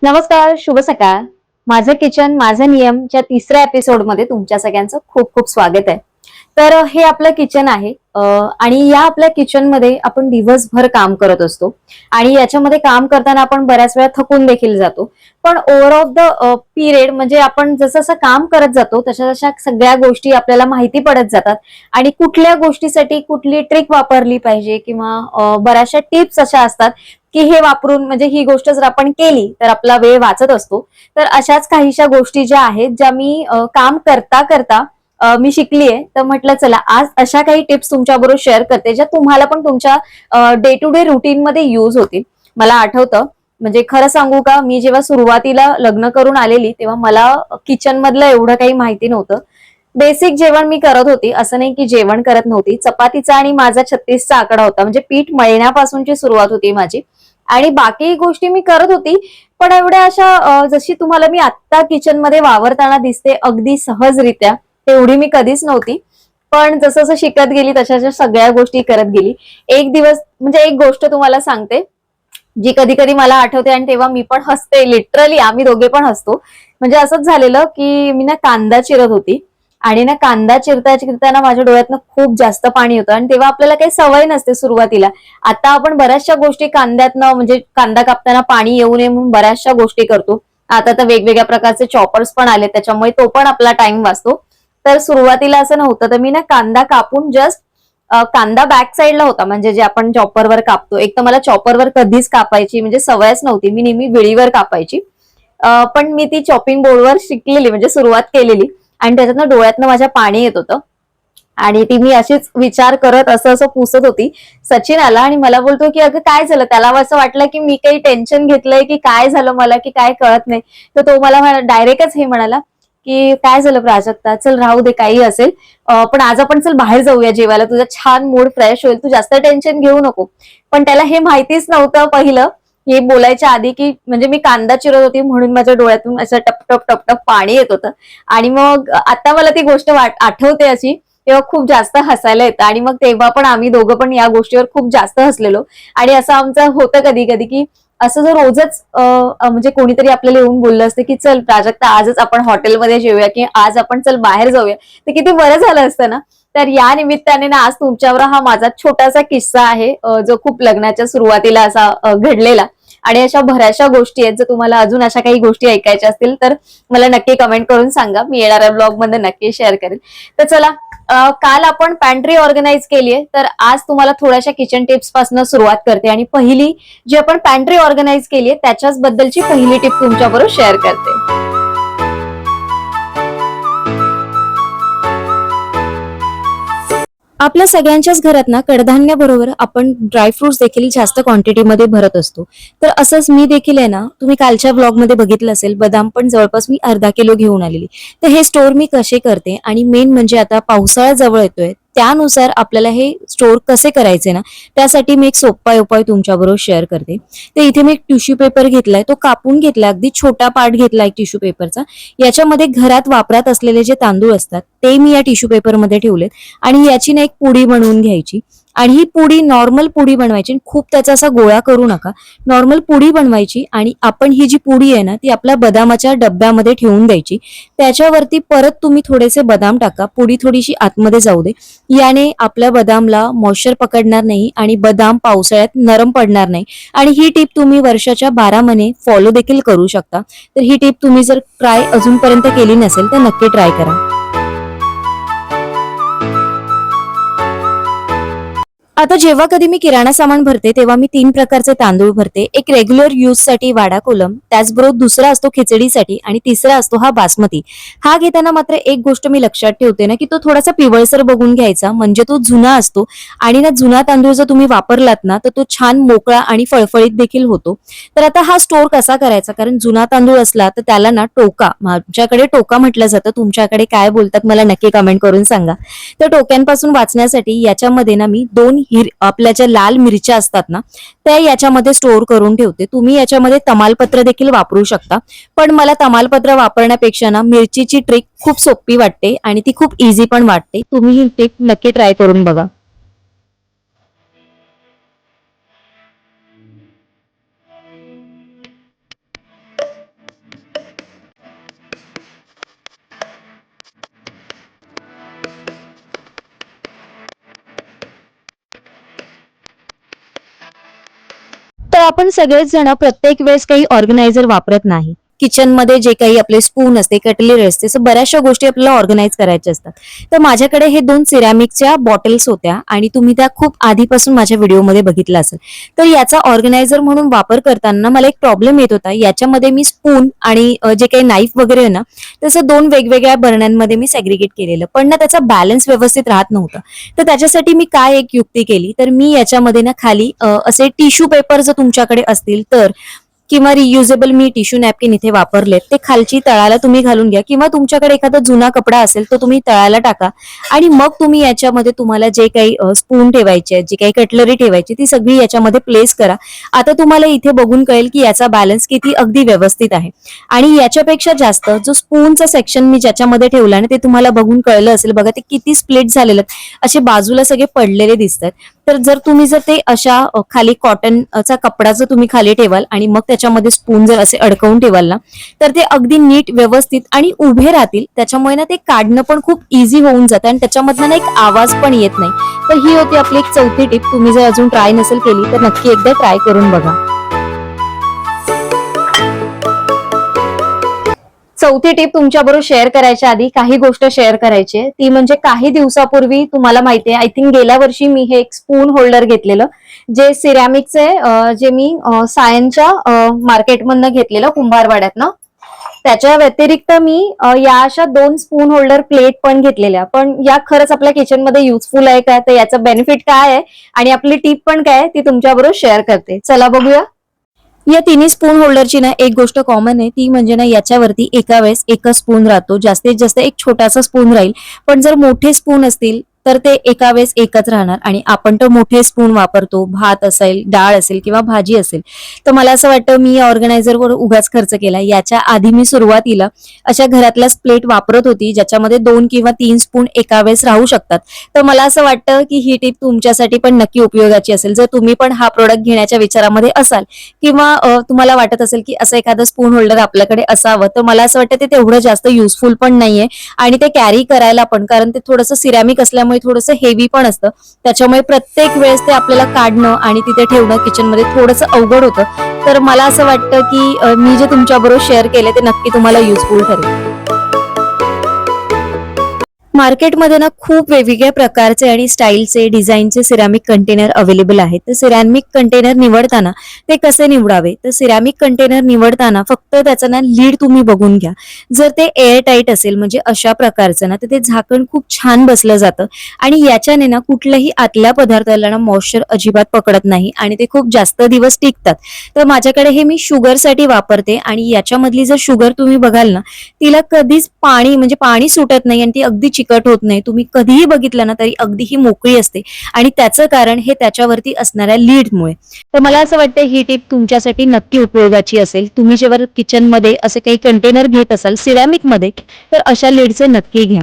नमस्कार, शुभ सकाळ. माझं किचन माझे नियमच्या तिसऱ्या एपिसोडमध्ये तुमच्या सगळ्यांचं खूप खूप स्वागत आहे. तर हे आपलं किचन आहे आणि या आपल्या किचनमध्ये आपण दिवसभर काम करत असतो आणि याच्यामध्ये काम करताना आपण बऱ्याच वेळा थकून देखील जातो. पण ओव्हर ऑफ द पिरियड म्हणजे आपण जसं जसं काम करत जातो तशा तशा सगळ्या गोष्टी आपल्याला माहिती पडत जातात आणि कुठल्या गोष्टीसाठी कुठली ट्रिक वापरली पाहिजे किंवा बऱ्याचशा टिप्स अशा असतात की हे वापरून म्हणजे ही गोष्ट जर आपण केली तर आपला वेळ वाचत असतो. तर अशाच काहीशा गोष्टी ज्या आहेत ज्या मी काम करता करता मी शिकलीये. तर म्हटलं चला आज अशा काही टिप्स तुमच्याबरोबर शेअर करते ज्या तुम्हाला पण तुमच्या डे टू डे रुटीन मध्ये युज होतील. मला आठवतं म्हणजे खरं सांगू का, मी जेव्हा सुरुवातीला लग्न करून आलेली तेव्हा मला किचन मधलं एवढं काही माहिती नव्हतं. बेसिक जेवण मी करत होती, असं नाही की जेवण करत नव्हती. चपातीचा आणि माझा 36चा आकडा होता, म्हणजे पीठ मळण्यापासूनची सुरुवात होती माझी आणि बाकी गोष्टी मी करत होती. पण एवढ्या अशा जशी तुम्हाला मी आत्ता किचन मध्ये वावरताना दिसते अगदी सहजरित्या, तेवढी मी कधीच नव्हती. पण जसं जसं शिकत गेली तशा तशा सगळ्या गोष्टी करत गेली. एक दिवस म्हणजे एक गोष्ट तुम्हाला सांगते, जी कधी कधी मला आठवते आणि तेव्हा मी पण हसते. लिटरली आम्ही दोघे पण हसतो. म्हणजे असंच झालेलं की मी ना कांदा चिरत होती आणि ना कांदा चिरता चिरताना माझ्या डोळ्यातनं खूप जास्त पाणी होतं आणि तेव्हा आपल्याला काही सवय नसते सुरुवातीला. आता आपण बऱ्याचशा गोष्टी कांद्यातनं म्हणजे कांदा कापताना पाणी येऊ नये म्हणून बऱ्याचशा गोष्टी करतो. आता तर वेगवेगळ्या प्रकारचे चॉपर्स पण आले, त्याच्यामुळे तो पण आपला टाइम वाचतो. तर सुरुवातीला असं नव्हतं, तर मी ना कांदा कापून जस्ट कांदा बॅक साईडला होता, म्हणजे जे आपण चॉपरवर कापतो. एक तर मला चॉपरवर कधीच कापायची म्हणजे सवयच नव्हती, मी नेहमी विळीवर कापायची. पण मी ती चॉपिंग बोर्डवर शिकलेली म्हणजे सुरुवात केलेली आणि त्याच्यातनं डोळ्यातनं माझ्या पाणी येत होतं. आणि ती मी अशीच विचार करत असं असं पुसत होती. सचिन आला आणि मला बोलतो की अगं काय झालं, त्याला असं वाटलं की मी काही टेन्शन घेतलंय की काय झालं मला की काय कळत नाही. तर तो मला डायरेक्टच हे म्हणाला की काय झालं प्राजक्ता, चल राहू दे काही असेल, पण आज आपण चल बाहेर जाऊया जेवायला, तुझा छान मूड फ्रेश होईल, तू जास्त टेन्शन घेऊ नको. पण त्याला हे माहितीच नव्हतं पहिलं, हे बोलायच्या आधी, की म्हणजे मी कांदा चिरत होती म्हणून माझ्या डोळ्यातून असं टपटप टपटप पाणी येत होतं. आणि मग आता मला ती गोष्ट आठवते अशी, तेव्हा खूप जास्त हसायला येतं आणि मग तेव्हा पण आम्ही दोघं पण या गोष्टीवर खूप जास्त हसलेलो. आणि असं आमचं होतं कधी कधी की असं जर रोजच म्हणजे कोणीतरी आपल्याला येऊन बोललं असतं की चल प्राजक्ता आजच आपण हॉटेलमध्ये जेऊया की आज आपण चल बाहेर जाऊया, तर किती बरं झालं असतं ना. तर या निमित्ताने ना आज तुमच्यावर हा माझा छोटासा किस्सा आहे, जो खूप लग्नाच्या सुरुवातीला असा घडलेला. आणि अशा बऱ्याचशा गोष्टी आहेत, जर तुम्हाला अजून अशा काही गोष्टी ऐकायच्या असतील तर मला नक्की कमेंट करून सांगा, मी येणाऱ्या ब्लॉग मध्ये नक्की शेअर करेन. तर चला, काल आपण पॅन्ट्री ऑर्गनाइज केलीये, तर आज तुम्हाला थोड्याशा किचन टिप्स पासून सुरुवात करते आणि पहिली जी आपण पॅन्ट्री ऑर्गनाइज केलीये त्याच्याच बद्दलची पहिली टिप तुमच्याबरोबर शेअर करते. आपल्या सगळ्यांच्याच घरात ना कडधान्य बरोबर आपण ड्रायफ्रुट्स देखील जास्त क्वांटिटीमध्ये भरत असतो. तर असंच मी देखील आहे ना, तुम्ही कालच्या ब्लॉगमध्ये बघितलं असेल, बदाम पण जवळपास मी अर्धा किलो घेऊन आलेली. तर हे स्टोअर मी कसे करते आणि मेन म्हणजे आता पावसाळा जवळ येतोय त्यानुसार आपल्याला हे स्टोअर कसे करायचे ना, त्यासाठी मी एक सोपा उपाय तुमच्याबरोबर शेअर करते. तर इथे मी एक टिश्यू पेपर घेतलाय, तो कापून घेतलाय, अगदी छोटा पार्ट घेतलाय टिश्यू पेपरचा. याच्यामध्ये घरात वापरात असलेले जे तांदूळ असतात ते मी या टिश्यू पेपरमध्ये ठेवलेत आणि याची ना एक पुडी बनवून घ्यायची. आणि ही पुडी नॉर्मल पुडी बनवायची, खूप त्याचा असा गोळा करू नका. नॉर्मल पुडी बनवायची आणि आपण ही जी पुडी आहे ना ती आपल्या बदामाच्या डब्यामध्ये ठेवून द्यायची. त्याच्यावरती परत तुम्ही थोडेसे बदाम टाका, पुडी थोडीशी आतमध्ये जाऊ दे. याने आपल्या बदामला मॉइश्चर पकडणार नाही आणि बदाम पावसाळ्यात नरम पडणार नाही. आणि ही टीप तुम्ही वर्षाच्या 12 महिने फॉलो देखील करू शकता. तर ही टीप तुम्ही जर ट्राय अजूनपर्यंत केली नसेल तर नक्की ट्राय करा. आता जेव्हा कधी मी किराणा सामान भरते तेव्हा मी 3 प्रकारचे तांदूळ भरते. एक रेग्युलर यूज साठी वाडा कोलम, त्याचबरोबर दुसरा असतो खिचडीसाठी आणि तिसरा असतो हा बासमती. हा घेताना मात्र एक गोष्ट मी लक्षात ठेवते ना, की तो थोडासा पिवळसर बघून घ्यायचा, म्हणजे तो जुना असतो. आणि ना जुना तांदूळ जर तुम्ही वापरलात ना तर तो छान मोकळा आणि फळफळीत देखील होतो. तर आता हा स्टोअर कसा करायचा, कारण जुना तांदूळ असला तर त्याला ना टोका, आमच्याकडे टोका म्हटलं जातं, तुमच्याकडे काय बोलतात मला नक्की कमेंट करून सांगा. तर टोक्यांपासून वाचण्यासाठी याच्यामध्ये ना मी आपल्या ज्या लाल मिरच्या असतात ना त्या याच्यामध्ये स्टोअर करून ठेवते. तुम्ही याच्यामध्ये तमालपत्र देखील वापरू शकता, पण मला तमालपत्र वापरण्यापेक्षा ना मिरचीची ट्रिक खूप सोपी वाटते आणि ती खूप इझी पण वाटते. तुम्ही ही ट्रिक नक्की ट्राय करून बघा. आपण सगळेच जण प्रत्येक वेळेस काही ऑर्गनायझर वापरत नाही. किचन मध्ये जे काही आपले स्पून असते, कटलरी असते, बऱ्याचशा गोष्टी आपल्याला ऑर्गनाईज करायच्या असतात. तर माझ्याकडे हे 2 सिरॅमिकच्या बॉटल्स होत्या आणि तुम्ही त्या खूप आधीपासून माझ्या व्हिडिओमध्ये बघितलं असेल. तर याचा ऑर्गनायझर म्हणून वापर करताना मला एक प्रॉब्लेम येत होता. याच्यामध्ये मी स्पून आणि जे काही नाईफ वगैरे आहे ना, तसं 2 वेगवेगळ्या बरण्यांमध्ये मी सेग्रिगेट केलेलं, पण ना त्याचा बॅलन्स व्यवस्थित राहत नव्हता. तर त्याच्यासाठी मी काय एक युक्ती केली, तर मी याच्यामध्ये ना खाली असे टिश्यू पेपर जर तुमच्याकडे असतील तर, किंवा रियुजेबल मी टिश्यू नॅपकिन इथे वापरले, ते खालची तळाला तुम्ही घालून घ्या, किंवा तुमच्याकडे एखादा जुना कपडा असेल तो तुम्ही तळाला टाका आणि मग तुम्ही याच्यामध्ये तुम्हाला जे काही स्पून ठेवायचे, जी काही कटलरी ठेवायची, ती सगळी याच्यामध्ये प्लेस करा. आता तुम्हाला इथे बघून कळेल की याचा बॅलन्स किती अगदी व्यवस्थित आहे. आणि याच्यापेक्षा जास्त जो स्पूनचा सेक्शन मी ज्याच्यामध्ये ठेवला ना, ते तुम्हाला बघून कळलं असेल बघा, ते किती स्प्लिट झालेलं, असे बाजूला सगळे पडलेले दिसतात. तर जर तुम्ही ते अशा खाली कॉटनचा कपडा जर तुम्ही खाली ठेवाल आणि मग त्याच्यामध्ये स्पून जर असे अडकवून ठेवाल ना, तर ते अगदी नीट व्यवस्थित आणि उभे राहतील. त्याच्यामुळे ना ते काढणं पण खूप इझी होऊन जातं आणि त्याच्यामधनं ना एक आवाज पण येत नाही. तर ही होती आपली एक चौथी टिप. तुम्ही जर अजून ट्राय नसेल केली तर नक्की एकदा ट्राय करून बघा. चौथी टिप तुमच्याबरोबर शेअर करायच्या आधी काही गोष्ट शेअर करायची आहे. ती म्हणजे काही दिवसापूर्वी तुम्हाला माहितीये, आय थिंक गेल्या वर्षी मी हे एक स्पून होल्डर घेतलेलं, जे सिरॅमिकचे, जे मी सायनच्या मार्केटमधनं घेतलेलं, कुंभारवाड्यातनं. त्याच्या व्यतिरिक्त मी या अशा 2 स्पून होल्डर प्लेट पण घेतलेल्या. पण या खरंच आपल्या किचनमध्ये युजफुल आहे का, तर याचं बेनिफिट काय आहे आणि आपली टिप पण काय आहे ती तुमच्याबरोबर शेअर करते. चला बघूया. या तिन्ही स्पून होल्डरची ना एक गोष्ट कॉमन आहे, ती म्हणजे ना याच्यावरती एका वेळेस एकच स्पून राहतो. जास्तीत जास्त एक छोटासा स्पून राहील. पण जर मोठे स्पून असतील तर ते एका वेळेस एकच राहणार. आणि आपण तर मोठे स्पून वापरतो, भात असेल, डाळ असेल किंवा भाजी असेल. तर मला असं वाटतं मी या ऑर्गनायझरवर उगाच खर्च केला. याच्या आधी मी सुरुवातीला अशा घरातल्या प्लेट वापरत होती, ज्याच्यामध्ये 2 किंवा 3 स्पून एका वेळेस राहू शकतात. तर मला असं वाटतं की ही टिप तुमच्यासाठी पण नक्की उपयोगाची असेल. जर तुम्ही पण हा प्रोडक्ट घेण्याच्या विचारामध्ये असाल किंवा तुम्हाला वाटत असेल की असं एखादं स्पून होल्डर आपल्याकडे असावं, तर मला असं वाटतं ते तेवढं जास्त युजफुल पण नाहीये आणि ते कॅरी करायला पण, कारण ते थोडंसं सिरॅमिक असल्यामुळे थोडंसं हेवी पण असतं. त्याच्यामुळे प्रत्येक वेळेस ते आपल्याला काढणं आणि तिथे ठेवणं किचनमध्ये थोडंसं अवघड होतं. तर मला असं वाटतं की मी जे तुमच्याबरोबर शेअर केले ते नक्की तुम्हाला युजफुल ठरेल. मार्केटमध्ये ना खूप वेगवेगळ्या प्रकारचे आणि स्टाईलचे, डिझाईनचे सिरॅमिक कंटेनर अवेलेबल आहेत. तर सिरॅमिक कंटेनर निवडताना ते कसे निवडावे, तर सिरॅमिक कंटेनर निवडताना फक्त त्याचं ना लीड तुम्ही बघून घ्या. जर ते एअर टाईट असेल, म्हणजे अशा प्रकारचं ना, तर ते झाकण खूप छान बसलं जातं आणि याच्याने ना कुठल्याही आतल्या पदार्थाला ना मॉइश्चर अजिबात पकडत नाही आणि ते खूप जास्त दिवस टिकतात. तर माझ्याकडे हे मी शुगरसाठी वापरते आणि याच्यामधली जर शुगर तुम्ही बघाल ना, तिला कधीच पाणी म्हणजे पाणी सुटत नाही आणि ती अगदी चिकट होत नाही. तुम्ही कधीही बघितलं ना तरी अगदी ही मोकळी असते आणि त्याचं कारण हे त्याच्यावरती असणाऱ्या लीडमुळे. तर मला असं वाटतं ही टिप तुमच्यासाठी नक्की उपयोगाची असेल. तुम्ही जेव्हा किचनमध्ये असे काही कंटेनर घेत असाल सिरॅमिक मध्ये, तर अशा लीडचे नक्की घ्या.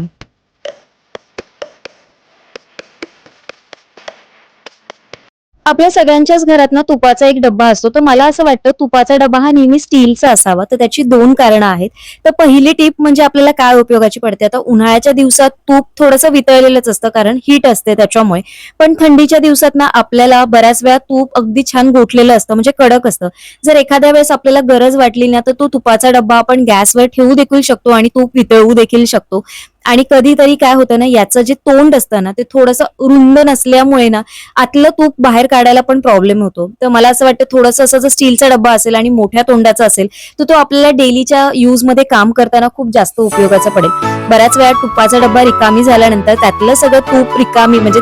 आपल्या सगळ्यांच्याच घरात ना तुपाचा एक डब्बा असतो. तर मला असं वाटतं तुपाचा डब्बा हा नेहमी स्टीलचा असावा. तर त्याची 2 कारणं आहेत. तर पहिली टिप म्हणजे आपल्याला काय उपयोगाची पडते, आता उन्हाळ्याच्या दिवसात तूप थोडंसं वितळलेलंच असतं कारण हीट असते त्याच्यामुळे. पण थंडीच्या दिवसात ना आपल्याला बऱ्याच वेळा तूप अगदी छान गोठलेलं असतं, म्हणजे कडक असतं. जर एखाद्या वेळेस आपल्याला गरज वाटली ना, तर तो तुपाचा डब्बा आपण गॅसवर ठेवू देखील शकतो आणि तूप वितळवू देखील शकतो. आणि कधीतरी काय होतं ना, याचं जे तोंड असतं ना, ते थोडंसं रुंद नसल्यामुळे ना आतलं तूप बाहेर काढायला पण प्रॉब्लेम होतो. तर मला असं वाटतं थोडंसं असं जर स्टीलचा डब्बा असेल आणि मोठ्या तोंडाचा असेल, तर तो आपल्याला डेलीच्या यूजमध्ये काम करताना खूप जास्त उपयोगाचा पडेल. बऱ्याच वेळा तुपाचा डब्बा रिकामी झाल्यानंतर त्यातलं सगळं तूप रिकामी म्हणजे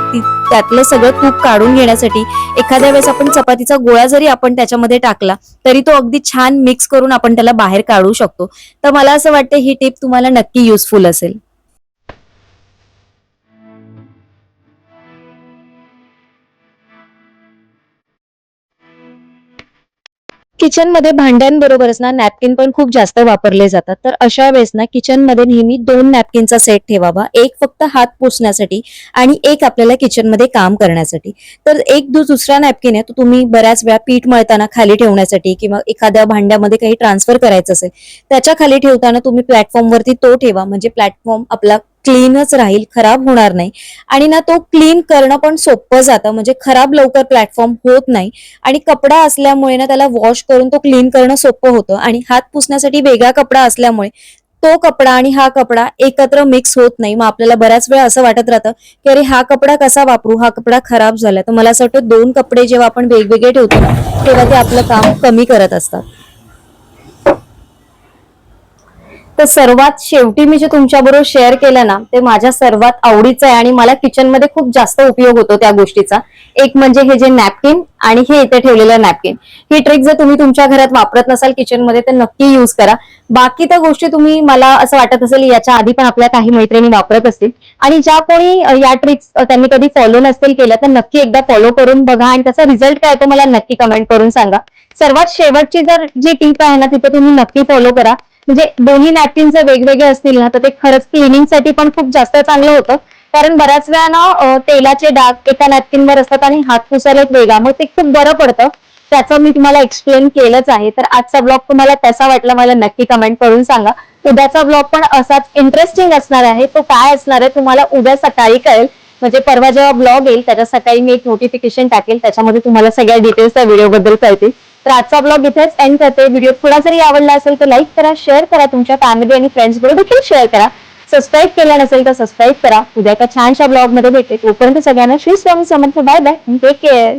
त्यातलं सगळं तूप काढून घेण्यासाठी एखाद्या वेळेस आपण चपातीचा गोळा जरी आपण त्याच्यामध्ये टाकला तरी तो अगदी छान मिक्स करून आपण त्याला बाहेर काढू शकतो. तर मला असं वाटतं ही टिप तुम्हाला नक्की युजफुल असेल. किचनमध्ये भांड्यांबरोबरच ना नॅपकिन पण खूप जास्त वापरले जातात. तर अशा वेळेस ना किचनमध्ये नेहमी 2 नॅपकिनचा सेट ठेवावा. एक फक्त हात पुसण्यासाठी आणि एक आपल्याला किचनमध्ये काम करण्यासाठी. तर एक दुसरा नॅपकिन आहे तो तुम्ही बऱ्याच वेळा पीठ मळताना खाली ठेवण्यासाठी किंवा एखाद्या भांड्यामध्ये काही ट्रान्सफर करायचं असेल त्याच्या खाली ठेवताना तुम्ही प्लॅटफॉर्मवरती तो ठेवा, म्हणजे प्लॅटफॉर्म आपला क्लीनच राहील, खराब होणार नाही. आणि ना तो क्लीन करणं पण सोपं जातं, म्हणजे खराब लवकर प्लॅटफॉर्म होत नाही. आणि कपडा असल्यामुळे ना त्याला वॉश करून तो क्लीन करणं सोपं होतं. आणि हात पुसण्यासाठी वेगळा कपडा असल्यामुळे तो कपडा आणि हा कपडा एकत्र मिक्स होत नाही. मग आपल्याला बऱ्याच वेळा असं वाटत राहतं की अरे हा कपडा कसा वापरू, हा कपडा खराब झाला. तर मला असं वाटतं 2 कपडे जेव्हा आपण वेगवेगळे ठेवतो ना, तेव्हा ते आपलं काम कमी करत असतात. तर सर्वात शेवटी मी जे तुमच्याबरोबर शेअर केलं ना, ते माझ्या सर्वात आवडीचं आहे आणि मला किचनमध्ये खूप जास्त उपयोग होतो त्या गोष्टीचा. एक म्हणजे हे जे नॅपकिन आणि हे इथे ठेवलेलं नॅपकिन. ही ट्रिक जर तुम्ही तुमच्या घरात वापरत नसाल किचनमध्ये तर नक्की यूज करा. बाकी त्या गोष्टी तुम्ही, मला असं वाटत असेल याच्या आधी पण आपल्या काही मैत्रिणी वापरत असतील आणि ज्या कोणी या ट्रिक्स त्यांनी कधी फॉलो नसतील केल्या तर नक्की एकदा फॉलो करून बघा आणि त्याचा रिझल्ट काय तो मला नक्की कमेंट करून सांगा. सर्वात शेवटची जर जी टिप आहे ना तिथे तुम्ही नक्की फॉलो करा. म्हणजे दोन्ही नॅपकिन जर वेगवेगळे असतील ना तर ते खरंच क्लिनिंगसाठी पण खूप जास्त चांगलं होतं. कारण बऱ्याच वेळा ना तेलाचे डाग एका नॅपकिनवर असतात आणि हात पुसायला एक वेगळा, मग ते खूप बरं पडतं. त्याचं मी तुम्हाला एक्सप्लेन केलंच आहे. तर आजचा ब्लॉग तुम्हाला कसा वाटला मला नक्की कमेंट करून सांगा. उद्याचा ब्लॉग पण असाच इंटरेस्टिंग असणार आहे. तो काय असणार आहे तुम्हाला उद्या सकाळी कळेल. म्हणजे परवा जेव्हा ब्लॉग येईल त्याच्या सकाळी मी एक नोटिफिकेशन टाकेल, त्याच्यामध्ये तुम्हाला सगळ्या डिटेल्स त्या व्हिडिओ बद्दल कळतील. तर आजचा ब्लॉग इथेच एंड करते. व्हिडिओ थोडा जरी आवडला असेल तर लाईक करा, शेअर करा, तुमच्या फॅमिली आणि फ्रेंड्स बरोबर देखील शेअर करा. सबस्क्राईब केलं नसेल तर सबस्क्राईब करा. उद्या एका छानशा ब्लॉग मध्ये भेटेल. तोपर्यंत सगळ्यांना Shri Swami Samarth. Bye bye, take care.